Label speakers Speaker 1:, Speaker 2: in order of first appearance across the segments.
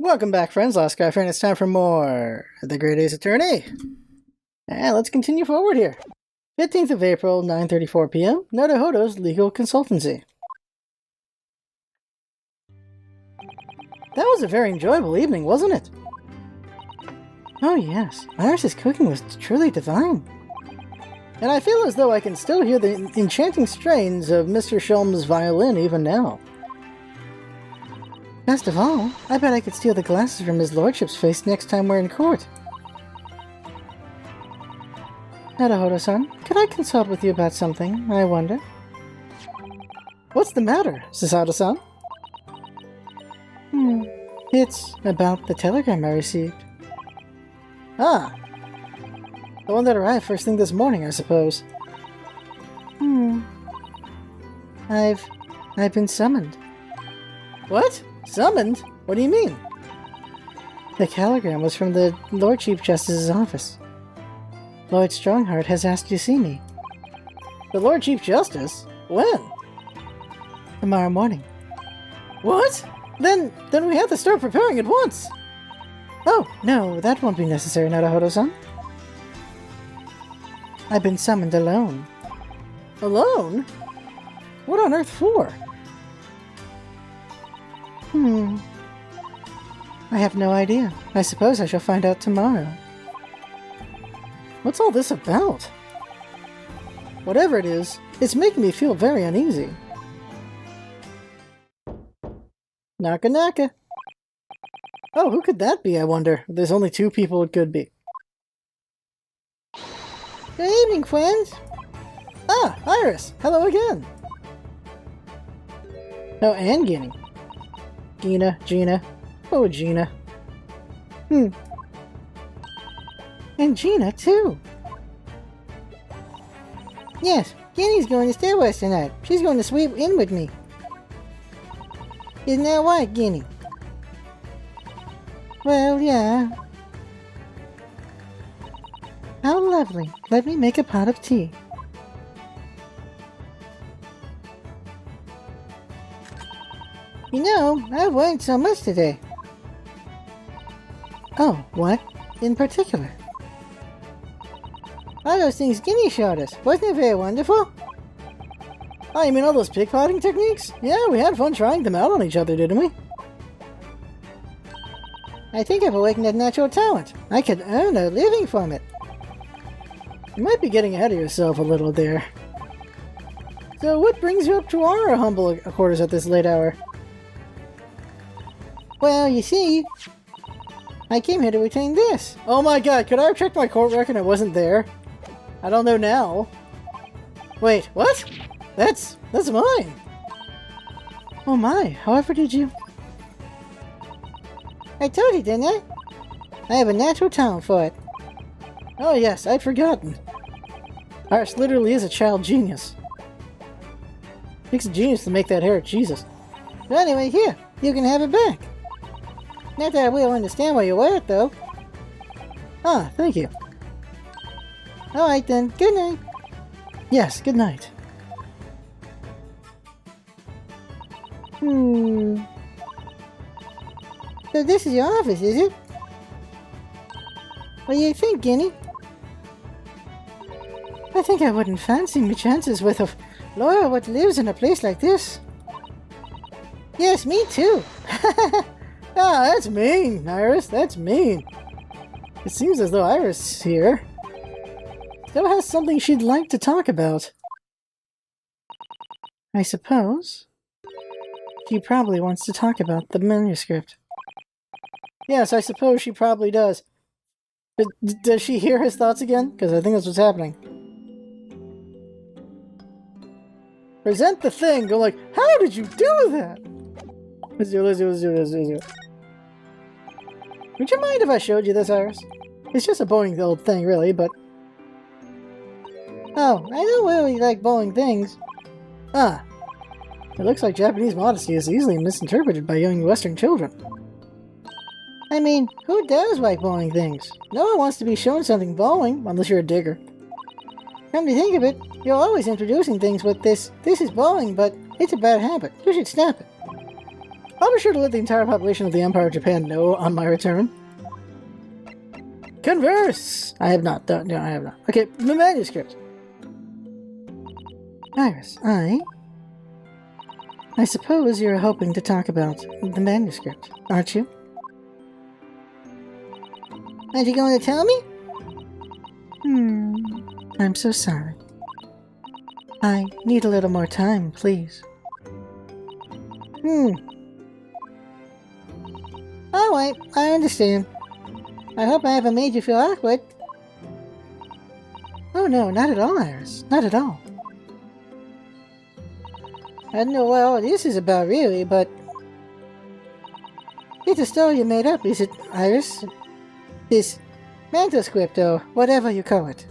Speaker 1: Welcome back, friends. Last Guy Friend. It's time for more The Great Ace Attorney. And let's continue forward here. 15th of April, 9:34 p.m. Naruhodo's Legal Consultancy. That was a very enjoyable evening, wasn't it? Oh yes, Iris's cooking was truly divine. And I feel as though I can still hear the enchanting strains of Mr. Shelm's violin even now. Best of all, I bet I could steal the glasses from his lordship's face next time we're in court. Naruhodo-san, could I consult with you about something, I wonder? What's the matter, Susato-san? It's about the telegram I received. Ah! The one that arrived first thing this morning, I suppose. I've been summoned. What? Summoned? What do you mean? The telegram was from the Lord Chief Justice's office. Lord Strongheart has asked to see me. The Lord Chief Justice? When? Tomorrow morning. What? Then we have to start preparing at once! Oh, no, that won't be necessary, Naruhodo-san. I've been summoned alone. Alone? What on earth for? I have no idea. I suppose I shall find out tomorrow. What's all this about? Whatever it is, it's making me feel very uneasy. Naka Naka. Oh, who could that be, I wonder? There's only two people it could be. Good evening, friends. Ah, Iris! Hello again! Oh, and Guinea. Gina. Oh, Gina. And Gina, too. Yes, Guinea's going to stay with us tonight. She's going to sweep in with me. Isn't that right, Guinea? Well, yeah. How lovely. Let me make a pot of tea. You know, I've learned so much today. Oh, what in particular? All those things Guinea showed us. Wasn't it very wonderful? Oh, you mean all those pickpocketing techniques? Yeah, we had fun trying them out on each other, didn't we? I think I've awakened a natural talent. I could earn a living from it. You might be getting ahead of yourself a little there. So what brings you up to our humble quarters at this late hour? Well, you see, I came here to retain this. Oh my god, could I have checked my court record and it wasn't there? I don't know now. Wait, what? That's mine. Oh my, however did you... I told you, didn't I? I have a natural talent for it. Oh yes, I'd forgotten. Iris literally is a child genius. Takes a genius to make that hair, Jesus. But anyway, here, you can have it back. Not that I will understand why you wear it, though. Ah, thank you. Alright then, good night. Yes, good night. So this is your office, is it? What do you think, Guinea? I think I wouldn't fancy me chances with a lawyer what lives in a place like this. Yes, me too. Ah, that's mean, Iris. That's mean. It seems as though Iris here still has something she'd like to talk about. I suppose she probably wants to talk about the manuscript. Yes, I suppose she probably does. But does she hear his thoughts again? Because I think that's what's happening. Present the thing. Go like, how did you do that? Let's do it. Would you mind if I showed you this, Iris? It's just a boring old thing, really, but... Oh, I don't really like boring things. Ah. It looks like Japanese modesty is easily misinterpreted by young Western children. I mean, who does like bowling things? No one wants to be shown something bowling, unless you're a digger. Come to think of it, you're always introducing things with this is bowling, but it's a bad habit. You should stop it. I'll be sure to let the entire population of the Empire of Japan know on my return. Converse! I have not done. No, I have not. Okay, the manuscript. Iris, I suppose you're hoping to talk about the manuscript, aren't you? Aren't you going to tell me? I'm so sorry. I need a little more time, please. Alright, I understand. I hope I haven't made you feel awkward. Oh no, not at all, Iris. Not at all. I don't know what all this is about, really, but... It's a story you made up, is it, Iris? This manuscript, or whatever you call it.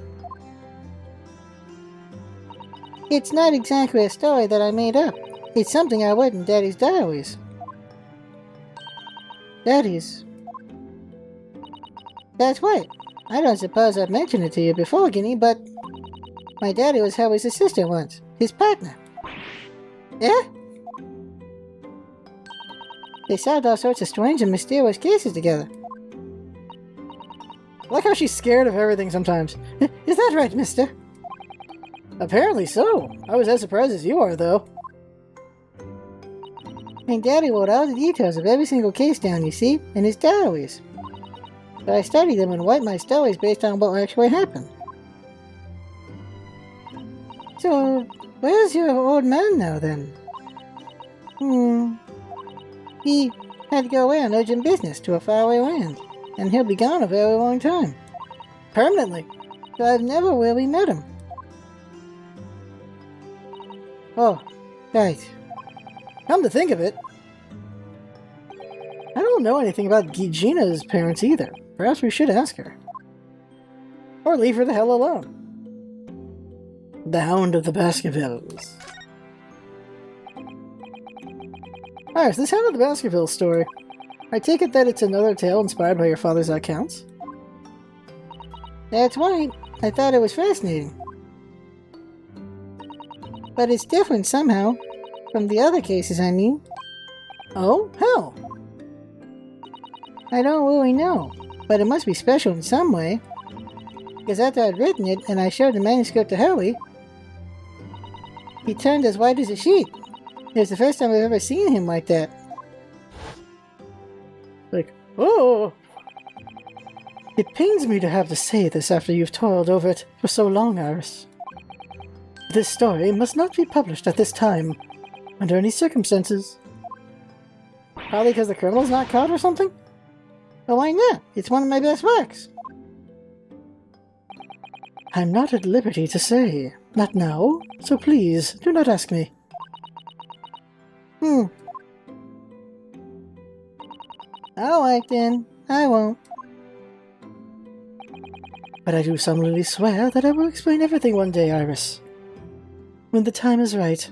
Speaker 1: It's not exactly a story that I made up. It's something I wrote in Daddy's diaries. Daddy's? That's right. I don't suppose I've mentioned it to you before, Guinea, but... My daddy was Hurly's assistant once. His partner. Yeah? They solved all sorts of strange and mysterious cases together. I like how she's scared of everything sometimes. Is that right, mister? Apparently so. I was as surprised as you are, though. And Daddy wrote all the details of every single case down, you see, in his diaries. So I studied them and write my stories based on what actually happened. So, where's your old man now, then? He had to go away on urgent business to a faraway land, and he'll be gone a very long time. Permanently. So I've never really met him. Oh, right. Come to think of it, I don't know anything about Gina's parents either. Perhaps we should ask her. Or leave her the hell alone. The Hound of the Baskervilles. Alright, so this Hound of the Baskervilles story. I take it that it's another tale inspired by your father's accounts? That's right. I thought it was fascinating. But it's different somehow. From the other cases, I mean. Oh? How? I don't really know. But it must be special in some way. Because after I'd written it and I showed the manuscript to Hurly, he turned as white as a sheet. It was the first time I've ever seen him like that. Like, oh! It pains me to have to say this after you've toiled over it for so long, Iris. This story must not be published at this time, under any circumstances. Probably because the criminal's not caught or something? Well, why not? It's one of my best works. I'm not at liberty to say. Not now, so please, do not ask me. Alright then, I won't. But I do solemnly swear that I will explain everything one day, Iris. When the time is right.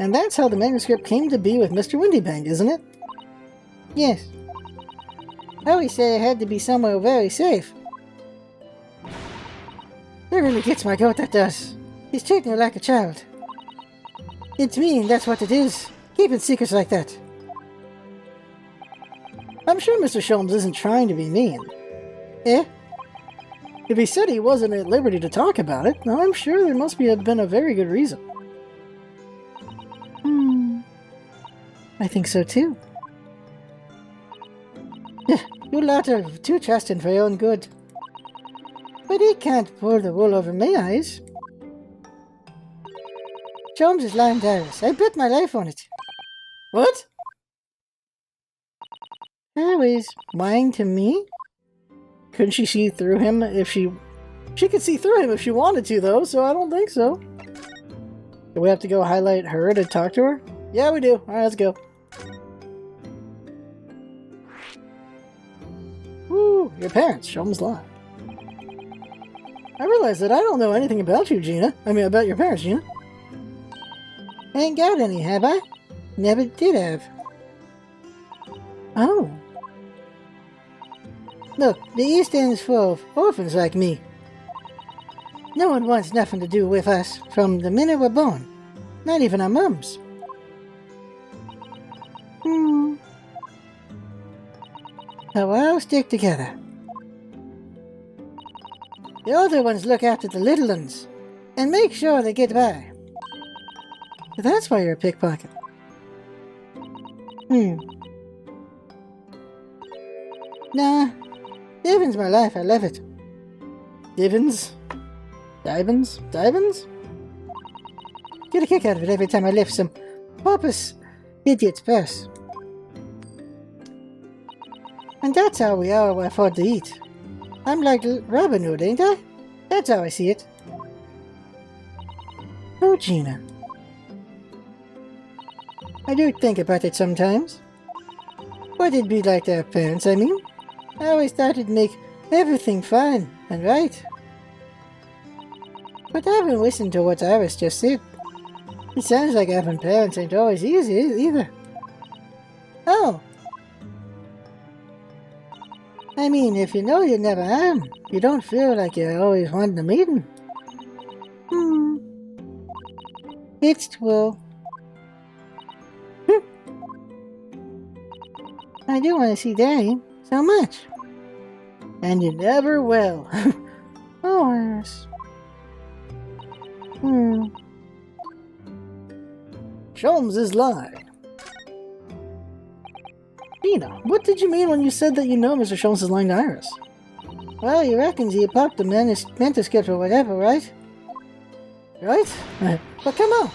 Speaker 1: And that's how the manuscript came to be with Mr. Windybank, isn't it? Yes. I always say it had to be somewhere very safe. That really gets my goat, that does. He's treating her like a child. It's mean, that's what it is. Keeping secrets like that. I'm sure Mr. Sholmes isn't trying to be mean. Eh? If he said he wasn't at liberty to talk about it, I'm sure there must have been a very good reason. I think so too. You lot are too trusting for your own good. But he can't pull the wool over my eyes. Sholmes is lying to Iris. I bet my life on it. What? Iris, lying to me? Couldn't she see through him if she... She could see through him if she wanted to, though, so I don't think so. Do we have to go highlight her to talk to her? Yeah, we do. Alright, let's go. Woo, your parents. Sholmes lied. I realize that I don't know anything about you, Gina. I mean, about your parents, Gina. Ain't got any, have I? Never did have. Oh. Look, the East End's full of orphans like me. No one wants nothing to do with us from the minute we're born. Not even our mums. So we'll all stick together. The older ones look after the little ones and make sure they get by. So that's why you're a pickpocket. Nah. Living's my life, I love it. Divins? Divins? Divins? Get a kick out of it every time I lift some pompous idiot's purse. And that's how we all afford to eat. I'm like Robin Hood, ain't I? That's how I see it. Oh, Gina. I do think about it sometimes. What it'd be like to have parents, I mean. I always thought it'd make everything fine and right. But I haven't listened to what Iris just said. It sounds like having parents ain't always easy either. Oh. I mean, if you know you never have, you don't feel like you always wanting to meet them. It's true. I do want to see Daddy so much. And you never will. Oh, Iris. Sholmes' lie. Gina, what did you mean when you said that you know Mr. Sholmes is lying to Iris? Well, he reckons he popped the manuscript or whatever, right? Right? But come on.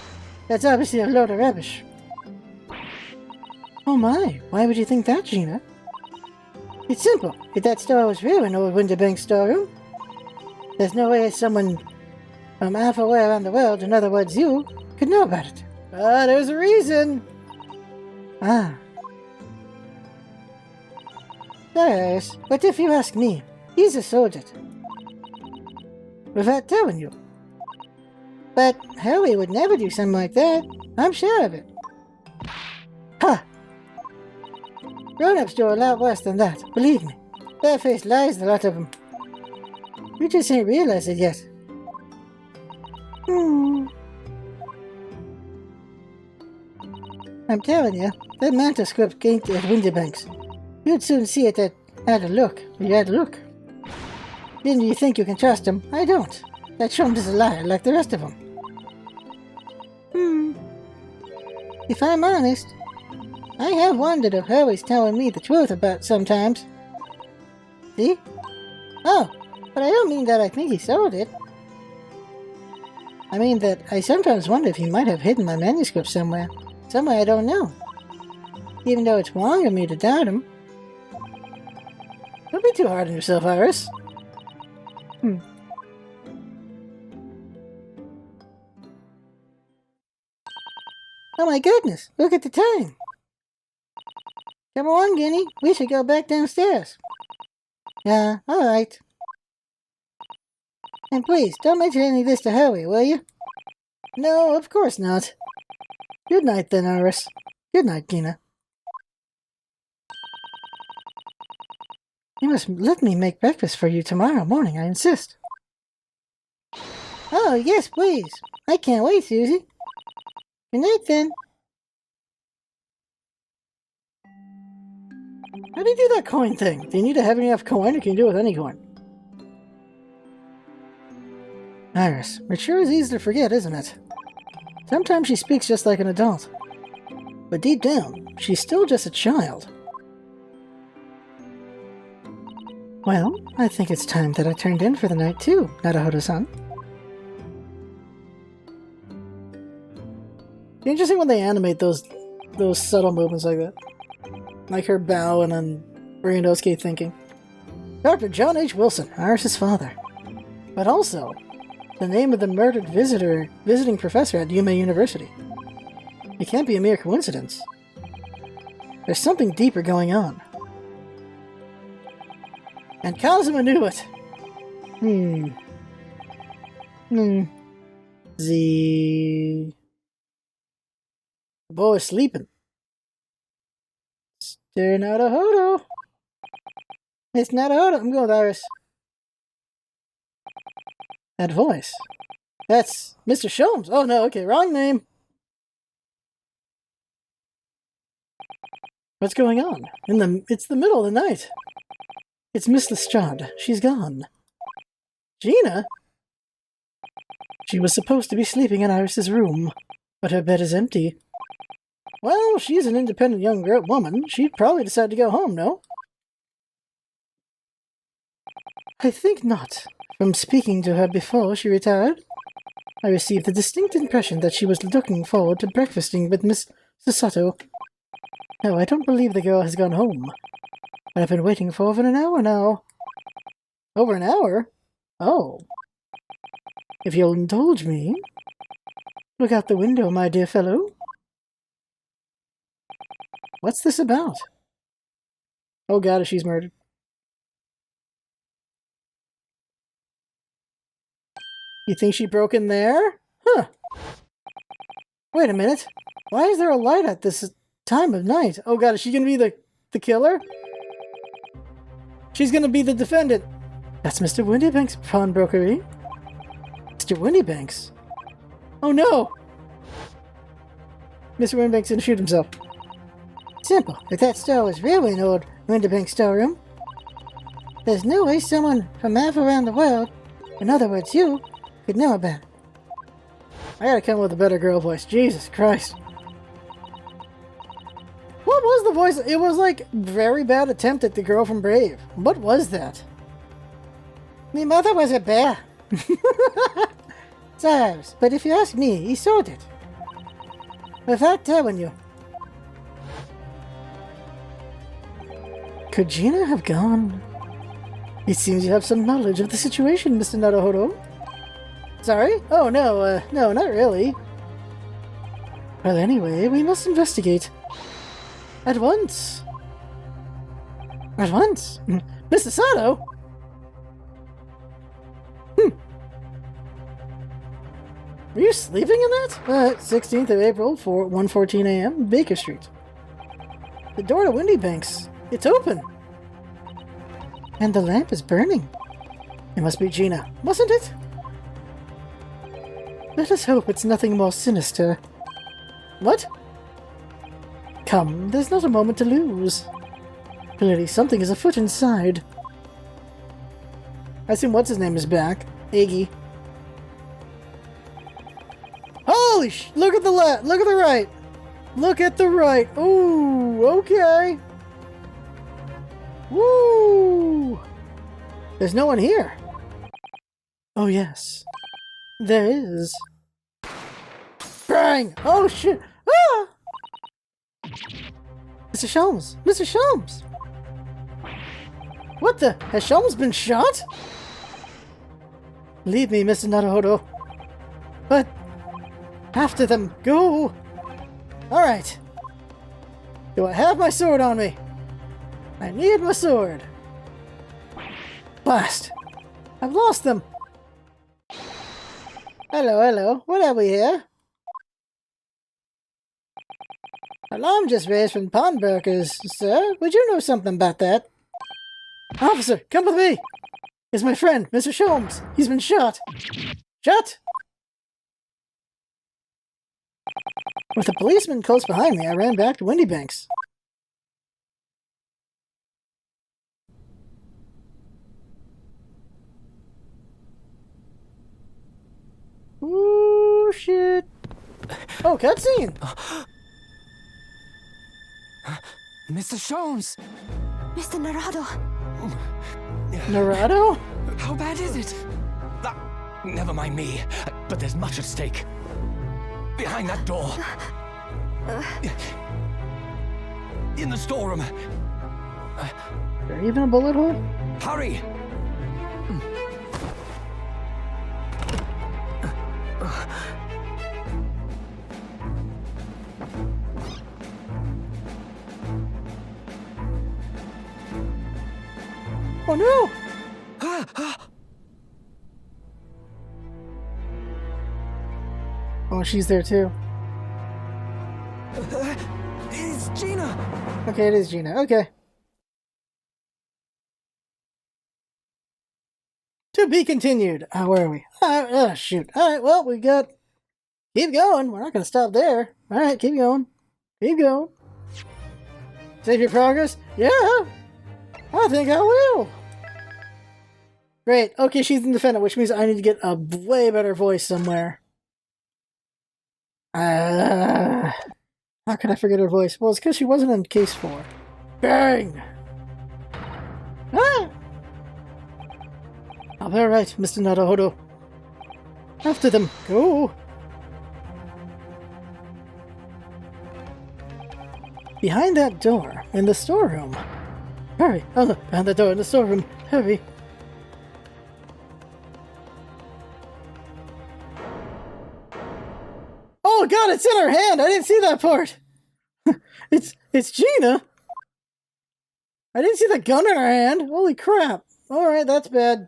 Speaker 1: That's obviously a load of rubbish. Oh my, why would you think that, Gina? It's simple. If that store was real in old Winterbank's storeroom, there's no way someone from halfway around the world, in other words you, could know about it. There's a reason. Ah. There is, but if you ask me, he's a soldier. Without telling you. But Hurly would never do something like that. I'm sure of it. Ha! Grown-ups do a lot worse than that, believe me. Barefaced lies, a lot of them. We just ain't realized it yet. I'm telling you, that manuscript ain't at Winterbank's. You'd soon see it at a look. You had a look. Didn't you think you can trust him? I don't. That Sholmes is a liar like the rest of them. If I'm honest, I have wondered if Hurly's telling me the truth about sometimes. See? Oh, but I don't mean that I think he sold it. I mean that I sometimes wonder if he might have hidden my manuscript somewhere. Somewhere I don't know. Even though it's wrong of me to doubt him. Don't be too hard on yourself, Iris. Oh my goodness, look at the time. Come on, Guinea, we should go back downstairs. Yeah, alright. And please, don't mention any of this to Hurly, will you? No, of course not. Good night then, Iris. Good night, Gina. You must let me make breakfast for you tomorrow morning, I insist. Oh, yes, please. I can't wait, Susie. Good night, then. How do you do that coin thing? Do you need to have enough coin, or can you do it with any coin? Iris, it sure is easy to forget, isn't it? Sometimes she speaks just like an adult. But deep down, she's still just a child. Well, I think it's time that I turned in for the night too, Naruhodo-san. Interesting when they animate those subtle movements like that. Like her bow and then Rinnosuke thinking. Dr. John H. Wilson, Iris' father. But also, the name of the murdered visiting professor at Yume University. It can't be a mere coincidence. There's something deeper going on. And Kazuma knew it! The boy is sleeping. Still Naruhodo. It's Naruhodo. I'm going with Iris. That voice. That's Mr. Sholmes. Oh no, okay, wrong name. What's going on? It's the middle of the night. It's Miss Lestrade. She's gone. Gina? She was supposed to be sleeping in Iris's room, but her bed is empty. Well, she's an independent young woman. She'd probably decide to go home, no? I think not. From speaking to her before she retired, I received the distinct impression that she was looking forward to breakfasting with Miss Susato. No, I don't believe the girl has gone home. But I've been waiting for over an hour now. Over an hour? Oh. If you'll indulge me. Look out the window, my dear fellow. What's this about? Oh god, she's murdered. You think she broke in there? Huh. Wait a minute. Why is there a light at this time of night? Oh god, is she gonna be the killer? She's gonna be the defendant. That's Mr. Windybank's pawnbrokery. Mr. Windybank's? Oh no! Mr. Windybank's gonna shoot himself. Simple. If that store was really an old Windybank storeroom, there's no way someone from half around the world, in other words you, could know about it. I gotta come with a better girl voice. Jesus Christ. What was the voice? It was like very bad attempt at the girl from Brave. What was that? My mother was a bear. Sirs, but if you ask me, he sold it. Without telling you. Could Gina have gone? It seems you have some knowledge of the situation, Mr. Naruhodo. Sorry? Oh, no, no, not really. Well, anyway, we must investigate. At once. At once? Mr. Sato? Were you sleeping in that? 16th of April, 1:14 a.m., Baker Street. The door to Windybank's. It's open. And the lamp is burning. It must be Gina, mustn't it? Let us hope it's nothing more sinister. What? Come, there's not a moment to lose. Clearly something is afoot inside. I assume what's his name is back. Iggy. Holy sh! Look at the left! Look at the right! Look at the right! Ooh, okay! Woo! There's no one here. Oh yes. There is. Bang! Oh shit! Ah! Mr. Sholmes! Mr. Sholmes! What the? Has Sholmes been shot? Leave me, Mr. Naruhodo. But after them, go! Alright. Do I have my sword on me? I need my sword. Blast! I've lost them! Hello, hello. What have we here? Alarm just raised from pawnbrokers, sir. Would you know something about that? Officer, come with me! It's my friend, Mr. Sholmes. He's been shot. Shot? With a policeman close behind me, I ran back to Windybank's. Ooh, shit. Oh, cutscene!
Speaker 2: Mr. Sholmes!
Speaker 3: Mr. Narado!
Speaker 1: Narado?
Speaker 2: How bad is it? Never mind me, but there's much at stake. Behind that door. In the storeroom.
Speaker 1: Is there even a bullet hole?
Speaker 2: Hurry!
Speaker 1: Oh no! Oh, she's there too.
Speaker 2: It's Gina!
Speaker 1: Okay, it is Gina. Okay. To be continued. Where are we? Shoot. Alright, well, we got... Keep going. We're not going to stop there. Alright, keep going. Keep going. Save your progress? Yeah! I think I will! Great. Okay, she's the defendant, which means I need to get a way better voice somewhere. How could I forget her voice? Well, it's because she wasn't in case 4. Bang! Ah! I'll be alright, Mr. Naruhodo. After them. Go! Behind that door, in the storeroom. Hurry! Oh, look, behind that door in the storeroom. Hurry! Oh god, it's in her hand! I didn't see that part! It's Gina! I didn't see the gun in her hand! Holy crap! Alright, that's bad.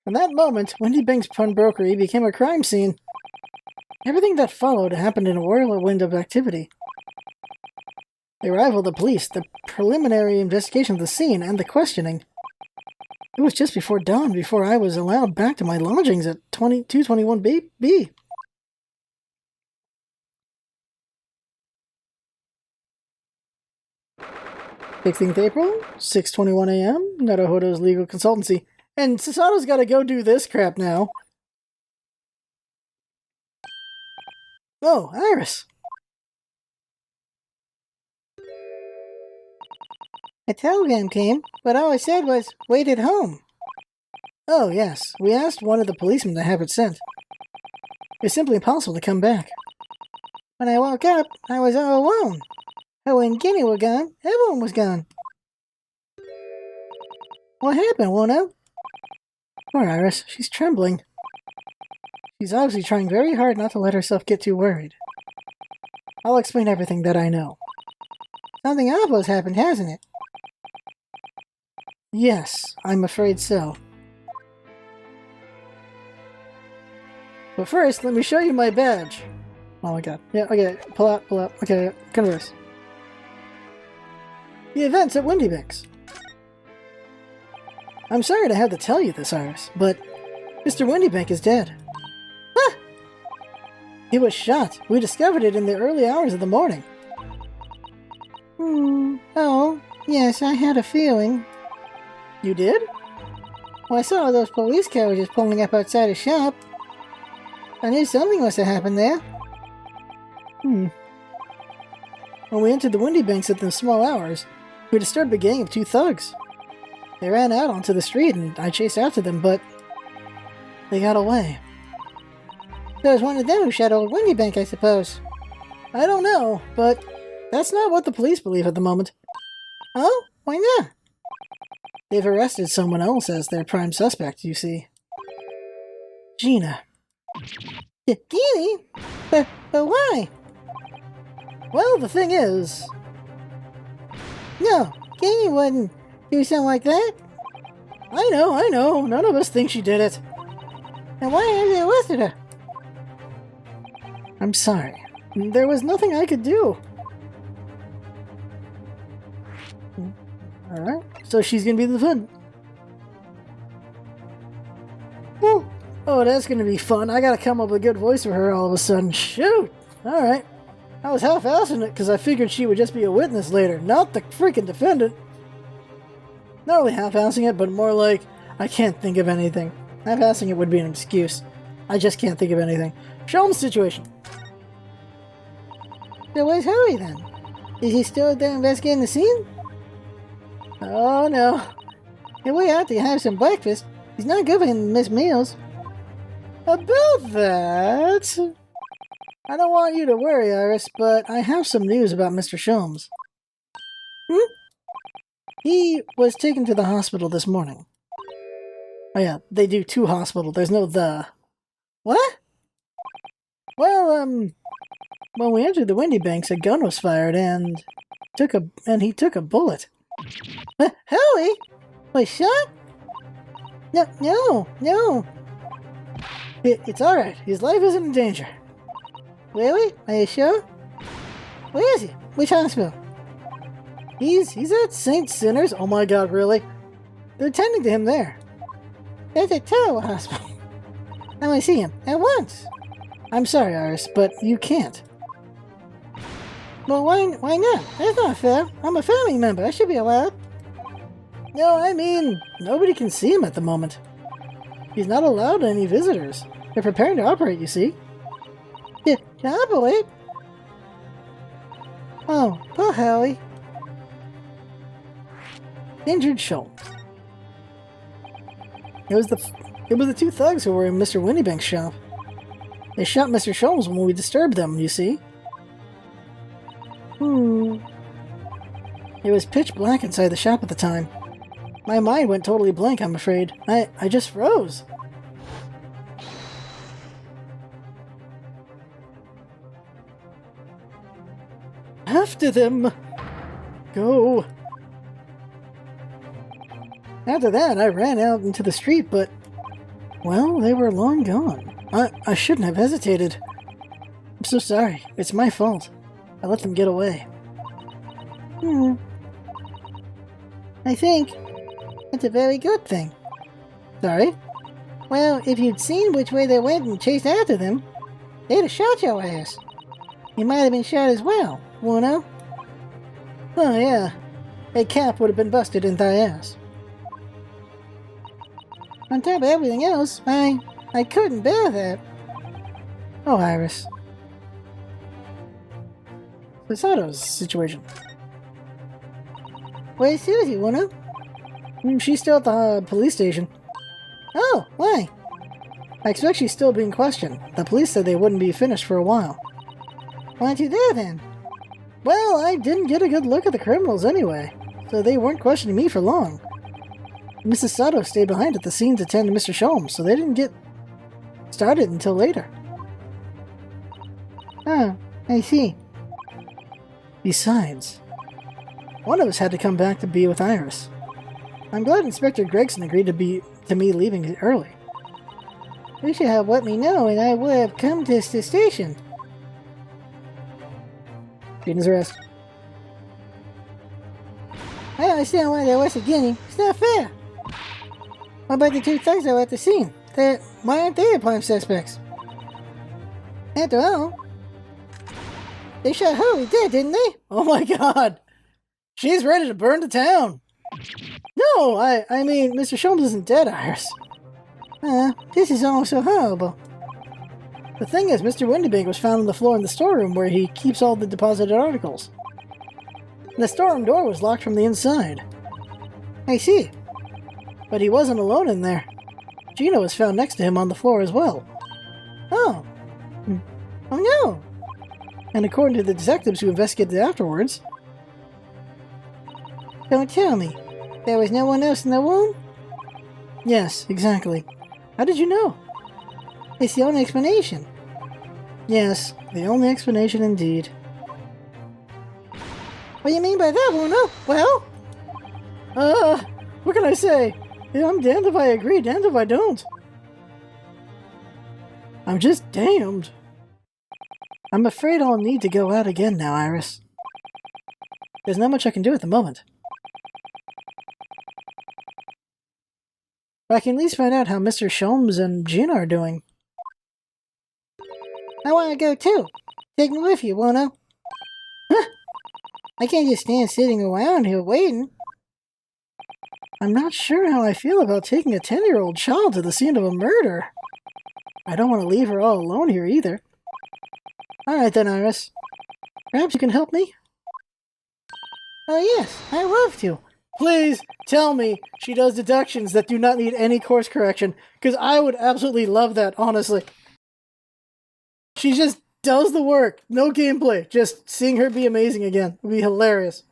Speaker 1: From that moment, Wendy Bank's pawnbrokery became a crime scene. Everything that followed happened in a whirlwind of activity. The arrival of the police, the preliminary investigation of the scene, and the questioning. It was just before dawn before I was allowed back to my lodgings at 221B. 16th April, 6:21 a.m., Naruhodo's legal consultancy. And Sasato's gotta go do this crap now. Oh, Iris. A telegram came, but all I said was, wait at home. Oh, yes. We asked one of the policemen to have it sent. It's simply impossible to come back. When I woke up, I was all alone. Oh, when Ginny were gone, everyone was gone. What happened, Wono? Poor Iris, she's trembling. She's obviously trying very hard not to let herself get too worried. I'll explain everything that I know. Something awful has happened, hasn't it? Yes, I'm afraid so. But first, let me show you my badge. Oh my god. Yeah, okay, pull out. Okay, converse. The events at Windybanks. I'm sorry to have to tell you this, Iris, but Mr. Windybank is dead. Ah! He was shot. We discovered it in the early hours of the morning. Oh, yes, I had a feeling. You did? Well, I saw those police carriages pulling up outside his shop. I knew something must have happened there. When we entered the Windybanks at the small hours, we disturbed a gang of 2 thugs. They ran out onto the street and I chased after them, but they got away. So it was one of them who shot old Windybank, I suppose. I don't know, but that's not what the police believe at the moment. Oh? Why not? They've arrested someone else as their prime suspect, you see. Gina. Gina? But why? Well, the thing is... No, Gina wouldn't do something like that. I know. None of us think she did it. And why haven't they arrested her? I'm sorry. There was nothing I could do. Alright, so she's gonna be the defendant. Oh, that's gonna be fun. I gotta come up with a good voice for her all of a sudden. Shoot! Alright. I was half-assing it because I figured she would just be a witness later, not the freaking defendant. Not really half-assing it, but more like, I can't think of anything. Half-assing it would be an excuse. I just can't think of anything. Show him the situation. So where's Hurly then? Is he still there investigating the scene? Oh no. If we out to have some breakfast, he's not good for him to miss meals. About that... I don't want you to worry, Iris, but I have some news about Mr. Sholmes. He was taken to the hospital this morning. Oh yeah, they do 2 hospital. There's no the. What? Well, when we entered the Windybanks, a gun was fired and he took a bullet. Hurly? Was shot? No. It's alright. His life isn't in danger. Really? Are you sure? Where is he? Which hospital? He's at St. Sinner's? Oh my god, really? They're tending to him there. That's a terrible hospital. I want to see him at once. I'm sorry, Iris, but you can't. Well, why not? That's not fair. I'm a family member. I should be allowed. No, I mean, nobody can see him at the moment. He's not allowed any visitors. They're preparing to operate, you see. To operate? Oh, poor Hurly. Injured Schultz. It was the two thugs who were in Mr. Windybank's shop. They shot Mr. Schultz when we disturbed them, you see. It was pitch black inside the shop at the time. My mind went totally blank, I'm afraid. I just froze. After them! Go! After that, I ran out into the street, but... well, they were long gone. I shouldn't have hesitated. I'm so sorry. It's my fault. I let them get away. I think it's a very good thing. Sorry? Well, if you'd seen which way they went and chased after them, they'd have shot your ass. You might have been shot as well, Wuno. Oh, yeah. A cap would have been busted in thy ass. On top of everything else, I couldn't bear that. Oh, Iris. Sato's situation. Where's Susie, Wuno? She's still at the police station. Oh, why? I expect she's still being questioned. The police said they wouldn't be finished for a while. Why aren't you there then? Well, I didn't get a good look at the criminals anyway, so they weren't questioning me for long. Mrs. Sato stayed behind at the scene to tend to Mr. Sholmes, so they didn't get started until later. Oh, I see. Besides, one of us had to come back to be with Iris. I'm glad Inspector Gregson agreed to me leaving early. You should have let me know and I would have come to the station. Gina's arrest. I understand why they arrested Guinea. It's not fair. What about the two thugs that were at the scene? Why aren't they prime suspects? After all, they shot Hurly dead, didn't they? Oh my god! She's ready to burn the town! No, I mean, Mr. Sholmes isn't dead, Iris. This is all so horrible. The thing is, Mr. Windybank was found on the floor in the storeroom where he keeps all the deposited articles. And the storeroom door was locked from the inside. I see. But he wasn't alone in there. Gina was found next to him on the floor as well. Oh. Oh no! And according to the detectives who investigated afterwards... Don't tell me. There was no one else in the room? Yes, exactly. How did you know? It's the only explanation. Yes, the only explanation indeed. What do you mean by that, Wuno? Well? What can I say? I'm damned if I agree, damned if I don't. I'm just damned. I'm afraid I'll need to go out again now, Iris. There's not much I can do at the moment. But I can at least find out how Mr. Sholmes and Gina are doing. I want to go too. Take me with you, Wuno. Huh. I can't just stand sitting around here waiting. I'm not sure how I feel about taking a 10-year-old child to the scene of a murder. I don't want to leave her all alone here either. Alright then, Iris. Perhaps you can help me? Oh yes, I'd love to. Please tell me she does deductions that do not need any course correction, because I would absolutely love that, honestly. She just does the work. No gameplay. Just seeing her be amazing again would be hilarious.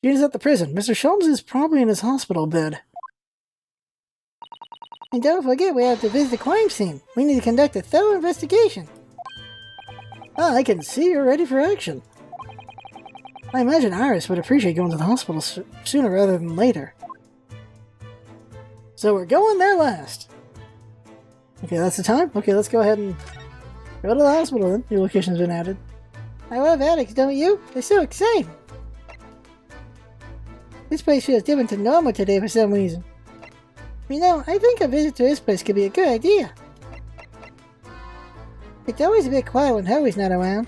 Speaker 1: Gina's at the prison. Mr. Sholmes is probably in his hospital bed. And don't forget we have to visit the crime scene. We need to conduct a thorough investigation. Ah, I can see you're ready for action. I imagine Iris would appreciate going to the hospital sooner rather than later. So we're going there last. Okay, that's the time? Okay, let's go ahead and go to the hospital then. Your location's been added. I love attics, don't you? They're so exciting. This place feels different to normal today for some reason. You know, I think a visit to this place could be a good idea. It's always a bit quiet when Hurly's not around.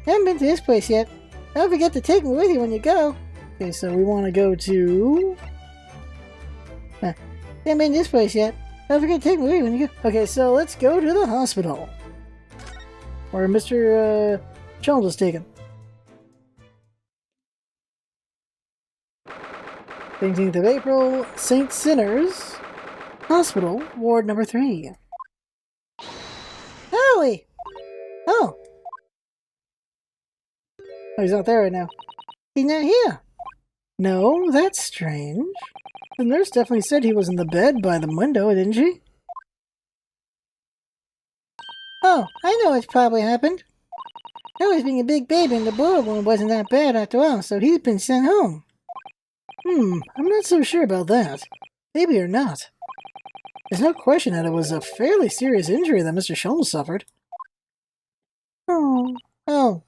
Speaker 1: Haven't been to this place yet. Don't forget to take me with you when you go. Okay, so we want to go to... haven't been to this place yet. Don't forget to take me with you when you go. Okay, so let's go to the hospital. Where Mr. Jones was taken. 18th of April, St. Sinners Hospital, Ward number 3. Hurly! Oh! Oh, he's not there right now. He's not here! No, that's strange. The nurse definitely said he was in the bed by the window, didn't she? Oh, I know what's probably happened. Hurly's being a big baby and the board one wasn't that bad after all, so he's been sent home. I'm not so sure about that. Maybe or not. There's no question that it was a fairly serious injury that Mr. Sholmes suffered. Oh.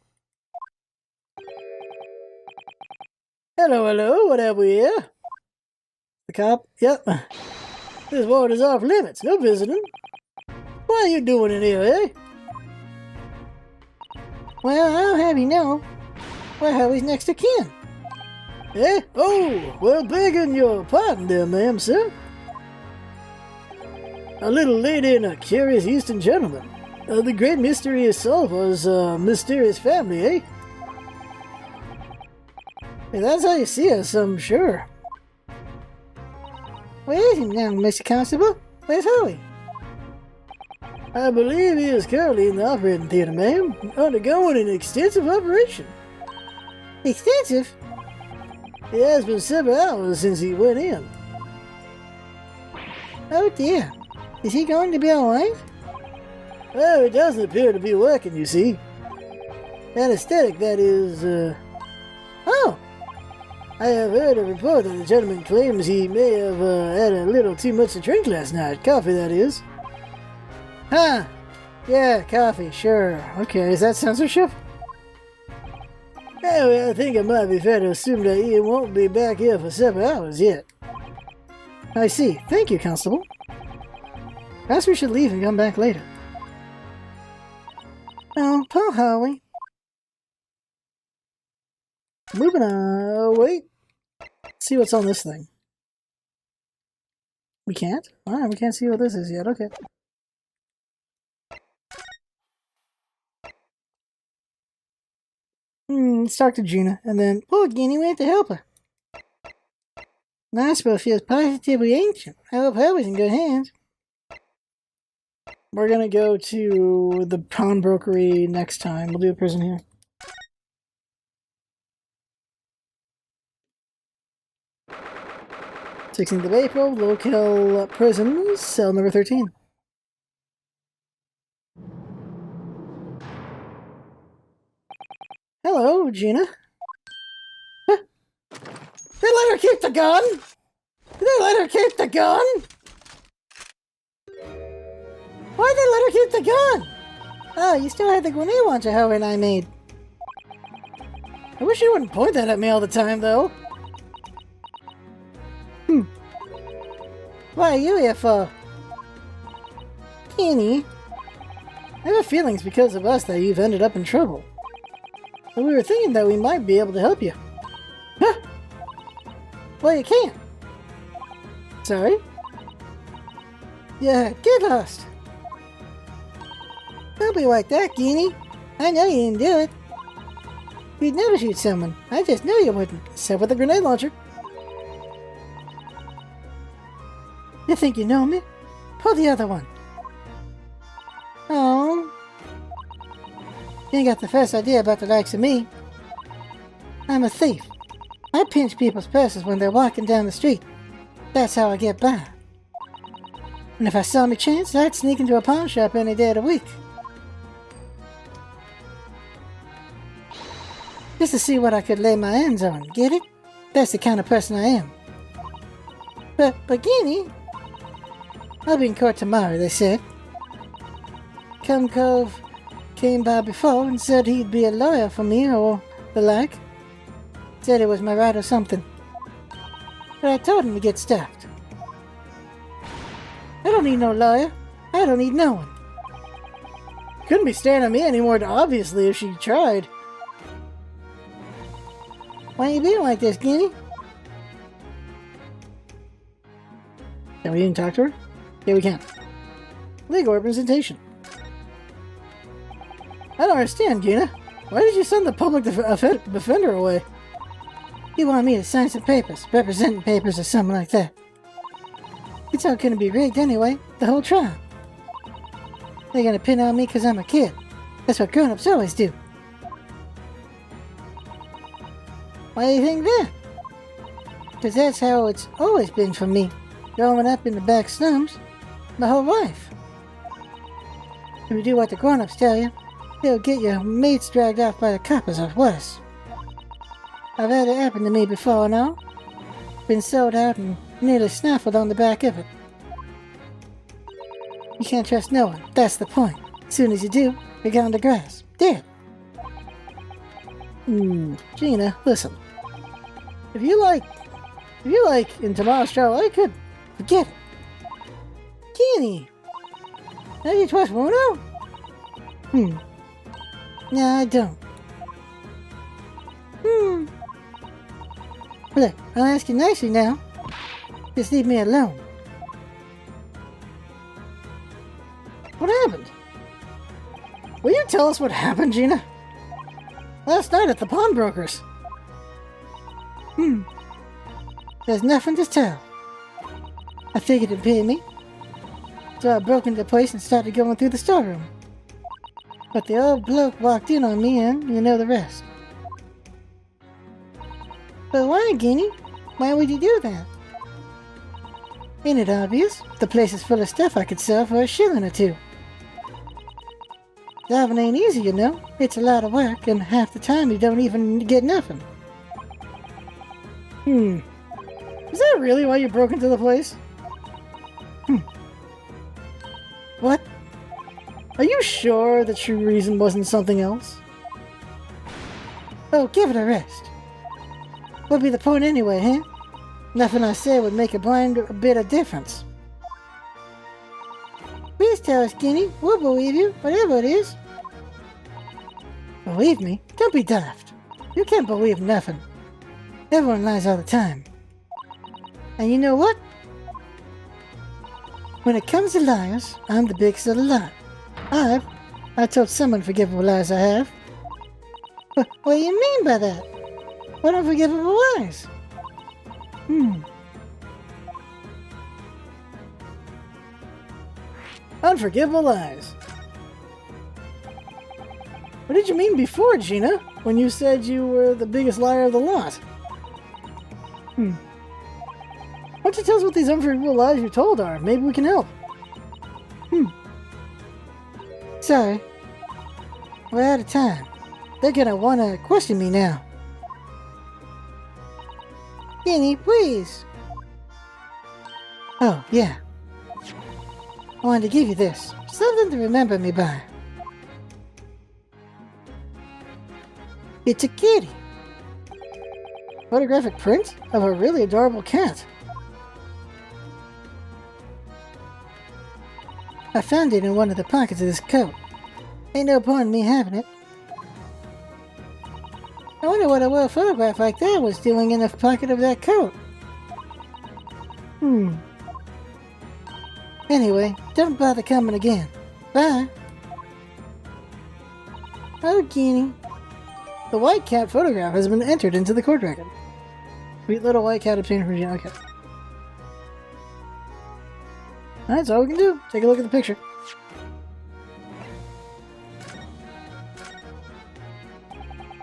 Speaker 1: Hello, what have we here? The cop? Yep. This ward is off limits, no visiting. What are you doing in here, eh? Well, I'll have you know, we're Hurly's next of kin. Eh? Oh, well, begging your pardon there, ma'am, sir. A little lady and a curious Eastern gentleman. The great mystery is solved was a mysterious family, eh? Hey, that's how you see us, I'm sure. Where is he now, Mr. Constable? Where's Hurly? I believe he is currently in the operating theater, ma'am, undergoing an extensive operation. Extensive? It has been several hours since he went in. Oh dear. Is he going to be alright? Well, it doesn't appear to be working, you see. Anesthetic, that is, Oh! I have heard a report that the gentleman claims he may have had a little too much to drink last night. Coffee, that is. Huh. Yeah, coffee, sure. Okay, is that censorship? Anyway, I think it might be fair to assume that Ian won't be back here for several hours yet. I see. Thank you, Constable. Perhaps we should leave and come back later. Oh, poor Hurly. Moving on. Wait. Let's see what's on this thing. We can't? Alright, we can't see what this is yet. Okay. Let's talk to Gina, and then, poor Guinea, we have to help her. The hospital feels positively ancient. I hope Hurly's in good hands. We're gonna go to the pawnbrokery next time. We'll do the prison here. '16th of April, local prison, cell number 13. Hello, Gina. Huh? They let her keep the gun? Did they let her keep the gun? Why'd they let her keep the gun? Oh, you still had the grenade launcher Hurly and I made. I wish you wouldn't point that at me all the time, though. What are you here for? Kenny, I have a feeling it's because of us that you've ended up in trouble. But we were thinking that we might be able to help you. Huh? Well, you can't. Sorry? Yeah, get lost. Don't be like that, Guinea. I know you didn't do it. You'd never shoot someone. I just knew you wouldn't, except with a grenade launcher. You think you know me? Pull the other one. Oh. You ain't got the first idea about the likes of me. I'm a thief. I pinch people's purses when they're walking down the street. That's how I get by. And if I saw me chance, I'd sneak into a pawn shop any day of the week. Just to see what I could lay my hands on, get it? That's the kind of person I am. But Guinea, I'll be in court tomorrow, they said. Cove came by before and said he'd be a lawyer for me or the like. Said it was my right or something. But I told him to get stopped. I don't need no lawyer. I don't need no one. Couldn't be staring at me any more obviously if she tried. Why you being like this, Guinea? Can we even talk to her? Yeah, we can. Legal representation. I don't understand, Gina. Why did you send the public defender away? You want me to sign some papers, representing papers or something like that. It's all gonna be rigged anyway, the whole trial. They're gonna pin on me because I'm a kid. That's what grown-ups always do. Why do you think that? Because that's how it's always been for me, growing up in the back slums, my whole life. If you do what the grown-ups tell you, they'll get your mates dragged off by the coppers or worse. I've had it happen to me before and all. Been sold out and nearly snaffled on the back of it. You can't trust no one, that's the point. As soon as you do, you're gone to grass. Dead. Gina, listen. If you like in tomorrow's show, I could forget it. Kenny! Now you trust Bruno? No, I don't. Look, I'll ask you nicely now. Just leave me alone. What happened? Will you tell us what happened, Gina? Last night at the pawnbroker's. There's nothing to tell. I figured it'd pay me. So I broke into the place and started going through the storeroom. But the old bloke walked in on me and you know the rest. But why, Guinea? Why would you do that? Ain't it obvious? The place is full of stuff I could sell for a shilling or two. Diving ain't easy, you know. It's a lot of work, and half the time you don't even get nothing. Is that really why you broke into the place? What? Are you sure the true reason wasn't something else? Oh, give it a rest. What'd be the point anyway, huh? Nothing I said would make a blind bit of difference. Please tell us, Guinea. We'll believe you, whatever it is. Believe me? Don't be daft. You can't believe nothing. Everyone lies all the time. And you know what? When it comes to liars, I'm the biggest of the lot. I told some unforgivable lies I have. What do you mean by that? What unforgivable lies? Unforgivable lies. What did you mean before, Gina, when you said you were the biggest liar of the lot? Why don't you tell us what these unforgivable lies you told are? Maybe we can help. Sorry. We're out of time. They're gonna wanna question me now. Guinea, please. Oh, yeah. I wanted to give you this. Something to remember me by. It's a kitty. Photographic print of a really adorable cat. I found it in one of the pockets of this coat. Ain't no point in me having it. I wonder what a well photograph like that was doing in the pocket of that coat. Anyway, don't bother coming again. Bye. Oh, Guinea. The white cat photograph has been entered into the court record. Sweet little white cat obtained from Virginia. Okay. That's all we can do. Take a look at the picture.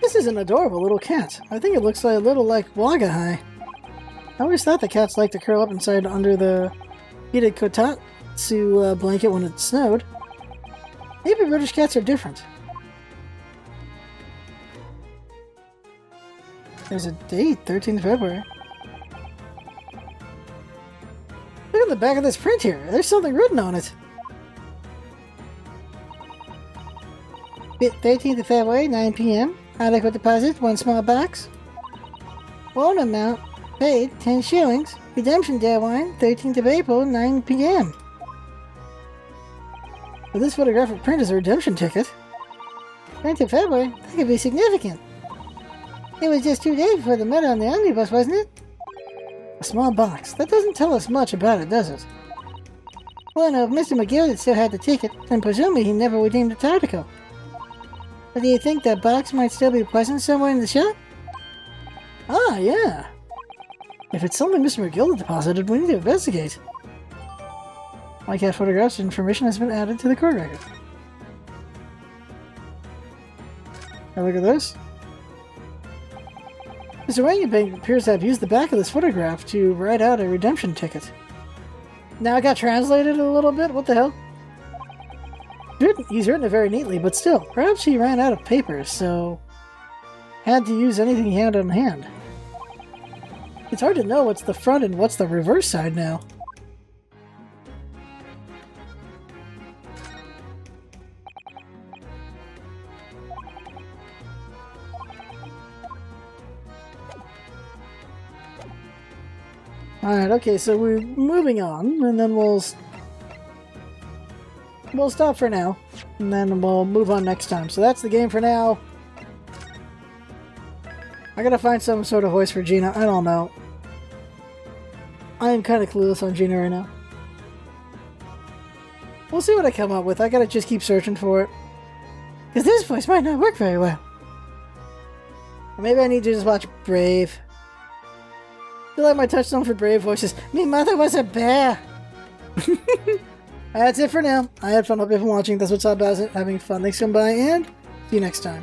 Speaker 1: This is an adorable little cat. I think it looks a little like Wagahai. I always thought the cats like to curl up inside under the heated kotatsu blanket when it snowed. Maybe British cats are different. There's a date, 13th February. Look at the back of this print here. There's something written on it. 13th of February, 9 p.m. Article deposit, 1 small box. Loan amount paid, 10 shillings. Redemption deadline, 13th of April, 9 p.m. Well, this photographic print is a redemption ticket. 9th of February, that could be significant. It was just 2 days before the murder on the omnibus, wasn't it? A small box. That doesn't tell us much about it, does it? Well, no, if Mr. McGill had still had the ticket, then presumably he never redeemed the article. But do you think that box might still be present somewhere in the shop? Ah, yeah. If it's something Mr. McGill deposited, we need to investigate. My cat photographs information has been added to the court record. Now look at this. Mr. Wangenbank appears to have used the back of this photograph to write out a redemption ticket. Now it got translated a little bit? What the hell? He's written it very neatly, but still, perhaps he ran out of paper, so had to use anything he had on hand. It's hard to know what's the front and what's the reverse side now. Alright, okay, so we're moving on, and then we'll stop for now, and then we'll move on next time. So that's the game for now. I gotta find some sort of voice for Gina. I don't know. I am kind of clueless on Gina right now. We'll see what I come up with. I gotta just keep searching for it. Because this voice might not work very well. Or maybe I need to just watch Brave. I feel like my touchstone for Brave voices. Me mother was a bear! That's it for now. I had fun. Hope you've been watching. That's what's up, Bassett. Having fun. Thanks for coming by, and see you next time.